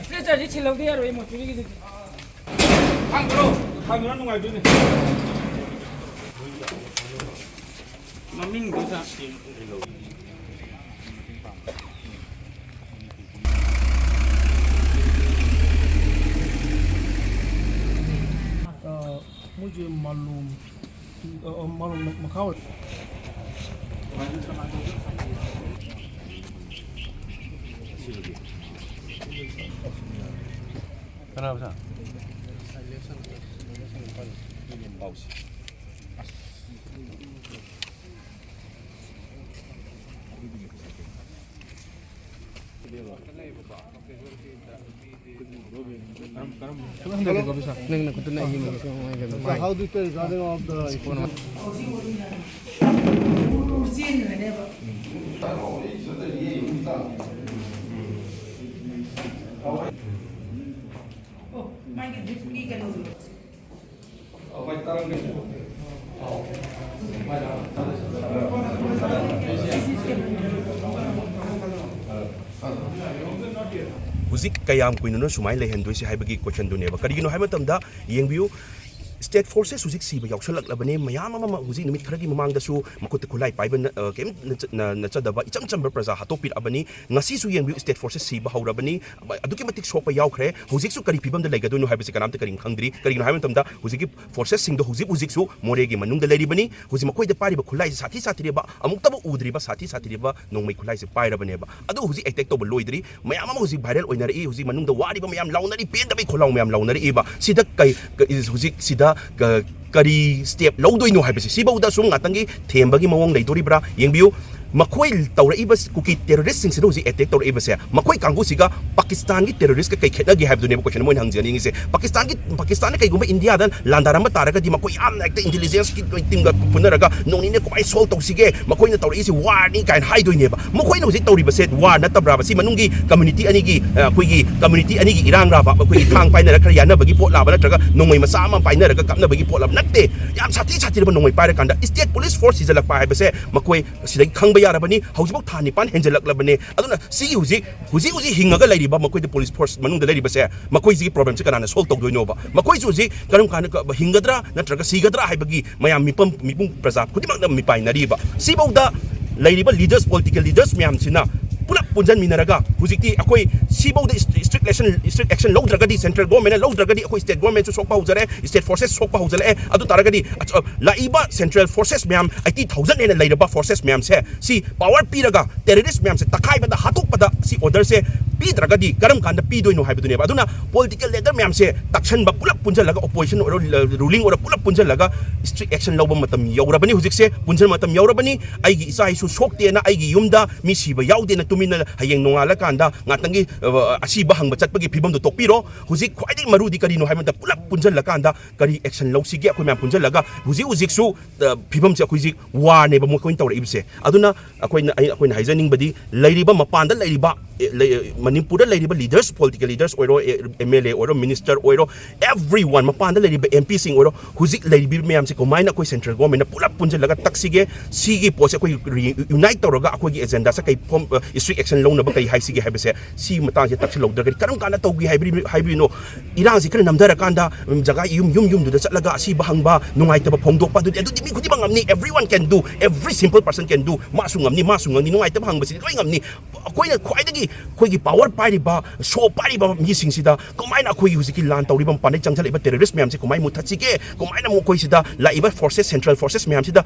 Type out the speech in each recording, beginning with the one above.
스트레처지 칠라우디 야로 이 모티기 강으로 누가이더니 마밍 도사 मुझे मालूम मखाओ kenapa sah? How do you tell regarding of the phone? Huzik kayam kuinuno sumai lehendoi si haibagi question do neba karigino haimatamda yengbiu state forces huzik siba yauksalak labane mayam ama huzik numit kharagi mamangda su makut khulai paiban kem na chadaba icham chamber praja hatopir abani ngasi su yengbiu state forces siba haurabani aduki matik sopa yaukre huzik su kari pibam da laigado no haibasi kanamta karing khangdri karigino haimatamda huzik forces sing do huzik su moregi manung da leribani huzik makoi da pariba khulai sathi sathi reba amukta ba udriba sathi reba nongmai khulai se pairabane ba adu huzik attack to loidri mayam ama huzik viral oinari huzik manung da wariba mayam launari pen da bai kholau mayam launari ba sida kai huzik sida kari step laudoino haibasi sibauda sum ngatangi thembagi mawong leidoribra yengbiu makoi tauraiba kuki terrorist sing sido ji attack tauraiba se makoi kanggu siga pakistan gi terrorist ka kai khetnagi haibdu ne question moi hangjani ngi se pakistan kai gumba india dan landarama taraga di makoi am like the intelligence ki team ga punaraga noni ne ko ai sol tausige makoi na taurai si war ni kain haidoi ne ba makoi na ji tauriba se war na tabra ba si manungi community ani gi koi gi community ani gi irang ra ba koi gi thang paina ra khara yana bagi pot la ba natraga nongoi masa ama paina ra ka kapna bagi pot la natte yam sathi ba nongoi paira kanda state police force is la pa haibase makoi sidai khang yarabani haujibo thani pan henjelak labane aduna si huji hingaga lairiba makoi de police force manung da lairiba se makoi ji problem se kanana solve togdoino ba makoi ji karam kan hingadra natraga sigadra haibagi mayam mipum praja khudimang da mipai nariba si bauda lairiba leaders political leaders myam sina pulap punjan minaraga hujikti akoi sibauda strict action law dragadi central government law dragadi akoi state government su sokpa hujare state forces sokpa hujale adu taragadi laiba central forces myam 80000 ena lairaba forces myam se si power piraga terrorist myam se takai bada hatuk pada si order se pi dragadi karam kanda pi doino haibudune ba aduna political leader myam se takshan ba pulap punjan laga opposition or ruling or pulap punjan laga strict action law ba matam yaurabani hujik se punjan matam yaurabani aigi isa isu sokte na aigi yumda mi siba yaude na tumina hayeng nongala kanda ngatangi asiba hangba chatpagi phibam do tokpiro huzik khwaidai marudi kari no haimanta pulap punjal lakanda kari action law sige akoi myam punjal laga huzik su phibam se akoi zik war ne ba mo koin tawra ibse aduna akoi na haizaning badi lairiba mapanda lairiba Manipur lairiba leaders political leaders oiro MLA oiro minister oiro everyone mapanda lairiba MP sing oiro huzik lairibi myam se komaina akoi central government na pulap punjal laga taksige sigi pose akoi unite tawraga akoi gi agenda sa kai strict action law na ba kai haisige haibase si matang se taksil law dragadi karam kana tawgi haibri no irang si kana namdara kanda jaga yum du da chatlaga si bahang ba nungai taba phongdok pa du di mi khudi bang amni everyone can do every simple person can do masung amni nungai taba hang ba si loi ngamni akoi na khwaidagi khoi gi power party ba so party ba mi sing sida komaina akoi huziki lan tawri bam panai changchal iba terrorist myam se komai muthachi ke komaina mo koi sida la iba forces central forces myam sida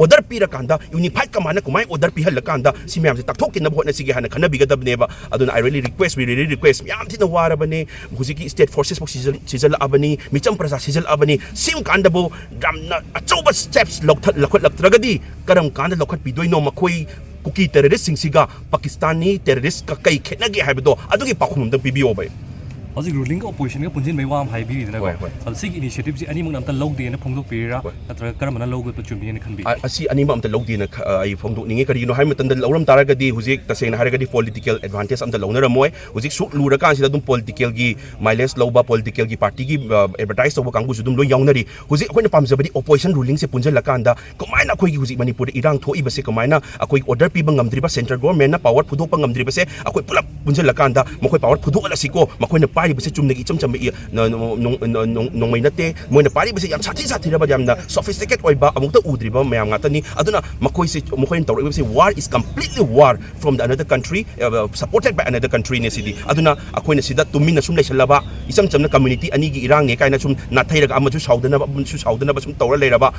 order pira kanda unified command komai order pi hal kanda si myam se takthok kin na bhot na sige hana khana bigadab neba aduna I really request myam thina wara bane huziki state forces bok sizal abani micham praja sizal abani sim kanda bo damna achoba steps lakhot tragadi karam kanda lakhot pidoi no makoi kuki terrorist sing siga pakistani terrorist ka kai khetnagi haibedo adugi pakhum dang pibio bai ꯍꯧꯖꯤꯛ ꯔꯨꯂꯤꯡꯒ ꯑꯣꯄꯣꯖꯤꯁꯟꯒ ꯄꯨꯟꯁꯤꯟꯕꯩ ꯋꯥ ꯑꯃ ꯍꯥꯏꯕꯤꯔꯤꯗꯅꯀꯣ ꯑꯗꯣ ꯁꯤꯒꯤ ꯏꯅꯤꯁꯤꯌꯦꯇꯤꯚꯁꯤ ꯑꯅꯤꯃꯛ ꯑꯝꯇ ꯂꯧꯗꯦꯅ ꯐꯣꯡꯗꯣꯛꯄꯤꯔꯤꯔꯥ ꯅꯠꯇ꯭ꯔꯒ ꯀꯔꯝꯕꯅ ꯂꯧꯒꯗꯕ ꯆꯨꯝꯃꯦꯅ ꯈꯟꯕꯤ ꯑꯁꯤ ꯑꯅꯤꯃꯛ ꯑꯝꯇ ꯂꯧꯗꯦꯅ ꯑꯩ ꯐꯣꯡꯗꯣꯛꯅꯤꯡꯉꯤ ꯀꯔꯤꯒꯤꯅꯣ ꯍꯥꯏꯕ ꯃꯇꯝꯗ ꯂꯧꯔꯝ ꯇꯥꯔꯒꯗꯤ ꯍꯧꯖꯤꯛ ꯇꯁꯦꯡꯅ ꯍꯥꯏꯔꯒꯗꯤ ꯄꯣꯂꯤꯇꯤꯀꯦꯜ ꯑꯦꯗꯚꯥꯟꯇꯦꯖ ꯑꯝꯇ ꯂꯧꯅꯔꯝꯃꯣꯏ ꯍꯧꯖꯤꯛ ꯁꯨꯛ ꯂꯨꯔꯀꯥꯟꯁꯤꯗ ꯑꯗꯨꯝ ꯄꯣꯂꯤꯇꯤꯀꯦꯜꯒꯤ ꯃꯥꯏꯂꯦꯖ ꯂꯧꯕ ꯄꯣꯂꯤꯇꯤꯀꯦꯜꯒꯤ ꯄꯥꯔꯇꯤꯒꯤ ꯑꯦꯗꯚꯔꯇꯥꯏꯁ ꯇꯧꯕ ꯀꯥꯡꯕꯨꯁꯨ ꯑꯗꯨꯝ ꯂꯣꯏ ꯌꯥꯎꯅꯔꯤ ꯍꯧꯖꯤꯛ ꯑꯩꯈꯣꯏꯅ ꯄꯥꯝꯖꯕꯗꯤ ꯑꯣꯄꯣꯖꯤꯁꯟ ꯔꯨꯂꯤꯡꯁꯦ ꯄꯨꯟꯁꯤꯜꯂꯀꯥꯟꯗ ꯀꯃꯥꯏꯅ ꯑꯩꯈꯣꯏꯒꯤ ꯍꯧꯖꯤꯛ ꯃꯅꯤꯄꯨꯔꯗ ꯏꯔꯥꯡ ꯊꯣꯛꯏꯕꯁꯦ ꯀꯃꯥꯏꯅ ꯑꯩꯈꯣꯏ ꯑꯣꯔꯗꯔ ꯄꯤꯕ ꯉꯝꯗ꯭ꯔꯤꯕ ꯁꯦꯟꯇ꯭ꯔꯦꯜ ꯒꯣꯔꯃꯦꯟꯠꯅ ꯄꯥꯋꯔ ꯐꯨꯗꯣꯛꯄ ꯉꯝꯗ꯭ꯔꯤꯕꯁꯦ ꯑꯩꯈꯣꯏ ꯄꯨꯂꯞ ꯄꯨꯟꯁꯤꯜꯂꯀꯥꯟꯗ ꯃꯈꯣꯏ ꯄꯥꯋꯔ ꯐꯨꯗꯣꯛꯍꯜꯂꯁꯤꯀꯣ ꯃꯈꯣꯏꯅ ꯄꯥꯏꯔꯤꯕꯁꯦ ꯆꯨꯝꯅꯒꯤ ꯏꯆꯝ ꯆꯝꯕ ꯅꯣꯡꯃꯩ ꯅꯠꯇꯦ ꯃꯣꯏꯅ ꯄꯥꯏꯔꯤꯕꯁꯦ ꯌꯥꯝ ꯁꯥꯊꯤꯔꯕ ꯌꯥꯝꯅ ꯁꯣꯐꯤꯁꯇꯤꯀꯦꯠ ꯑꯣꯏꯕ ꯑꯃꯨꯛꯇ ꯎꯗ꯭ꯔꯤꯕ ꯃꯌꯥꯝ ꯉꯥꯛꯇꯅꯤ ꯑꯗꯨꯅ ꯃꯈꯣꯏꯅ ꯇꯧꯔꯛꯏꯕꯁꯦ war is completely war from the under country ꯁꯄꯣꯔꯇꯦꯠ ꯕꯥꯏ ꯑꯅꯗꯔ ꯀꯟꯇ꯭ꯔꯤꯅꯦ ꯁꯤꯗꯤ ꯑꯗꯨꯅ ꯑꯩꯈꯣꯏꯅ ꯁꯤꯗ ꯇꯨꯃꯤꯟꯅ ꯁꯨꯝ ꯂꯩꯁꯜꯂꯕ ꯏꯆꯝ ꯆꯝꯅ ꯀꯝꯃ꯭ꯌꯨꯅꯤꯇꯤ ꯑꯅꯤꯒꯤ ꯏꯔꯥꯡꯅꯦ ꯀꯥꯏꯅ ꯁꯨꯝ ꯅꯥꯊꯩꯔꯒ ꯑꯃꯁꯨ ꯁꯥꯎꯗꯅꯕ ꯁꯨꯝ ꯇꯧꯔ ꯂꯩꯔꯕ